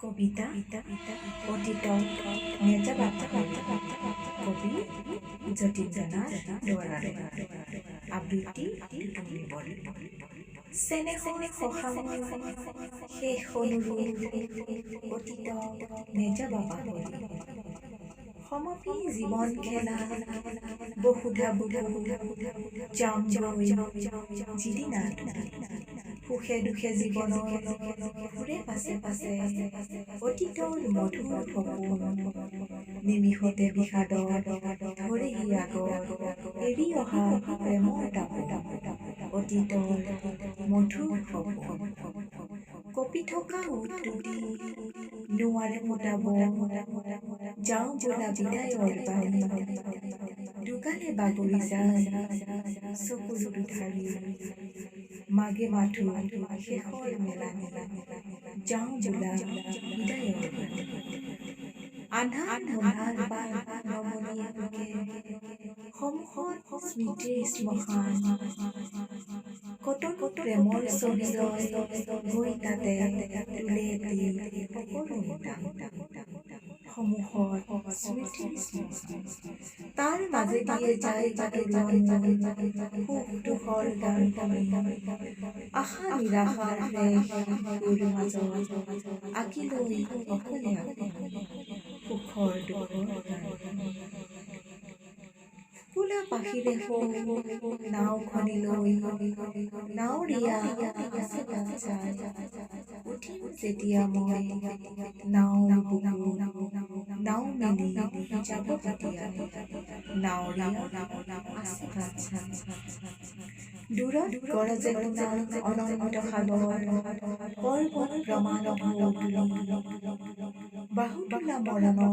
কবিতা অতীত নেজাবাত কবি যতীন্দ্ৰনাথ দুৱৰাৰে আবৃত্তি টুটুমনি বৰদলৈ চেনেহৰ সহাময় শেষ অনুৰূপ অতীত নেজাবাবা সমাপি জীৱন খেলা বহুধা যাম যিদিনা সুখে দুখে জীৱনৰ ঘূৰে পাছে পাছে অতীতৰ মধুৰ সপোন নিমিষতে বিষাদৰ ধৰেহি আগত এৰি অহা প্ৰেমৰ তাপো অতীতৰ মধুৰ সপোন কপি থকা উঠ তুলি নোৱাৰে মোটাব যাওঁ বোলা বিদায়ৰ বাণী দুগালে বাগৰি যায় চকুলো দুধাৰি মাগে মাথো শেষৰ মেলানি যাওঁ বোলা বিদায়ৰ বাণী আন্ধাৰ মন্ধাৰ বা নমনীয় বুকে সন্মুখত স্মৃতিৰ শ্মশান কটন প্ৰেমৰ ছবি লয় গৈ তাতে তুলে দি সকলো সন্মুখত স্মৃতিৰ শ্মশান তাৰ মাজে দিয়ে যায় সুখ দুখৰ গান আশা নিৰাশাৰ মাজত আঁকি লৈ অকলে সুখৰ দুখৰ ফুলা পাখিৰে নাওখনি লৈ নাৱৰীয়া উঠিম যেতিয়া মই নাও নাও মেলি যাব তেতিয়া দূৰত গৰজে অনন্ত সাগৰ পৰ্বত প্ৰমাণ বাহুতোলা মৰণৰ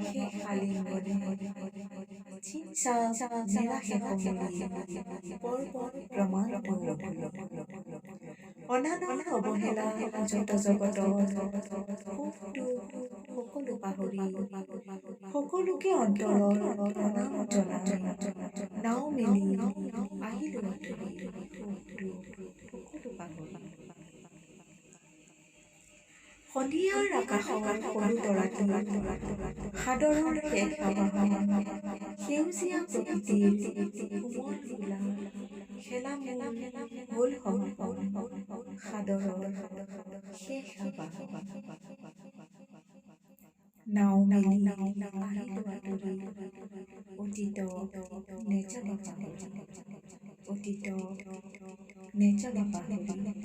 শেষ আলিংগনে নিৰাশে সমলি পৰ্বত প্ৰমাণ অনাদৰ অৱহেলা যত জগত সকলো পাহৰি সকলোকে অন্তৰৰ প্ৰণাম জনাই নাও মেলি আহিলো সকলো পাহৰি সন্ধিয়াৰ আকাশৰ সৰু তৰাটো সাদৰৰ শেষ আবাহন সেউজীয়া প্ৰকৃতিৰ কোমল ফুলা খেলা হ'ল সমাপন সাদৰৰ শেষ আবাহন নাও মেলি আহিলো আঁতৰি অতীত নেজাবা পাহৰি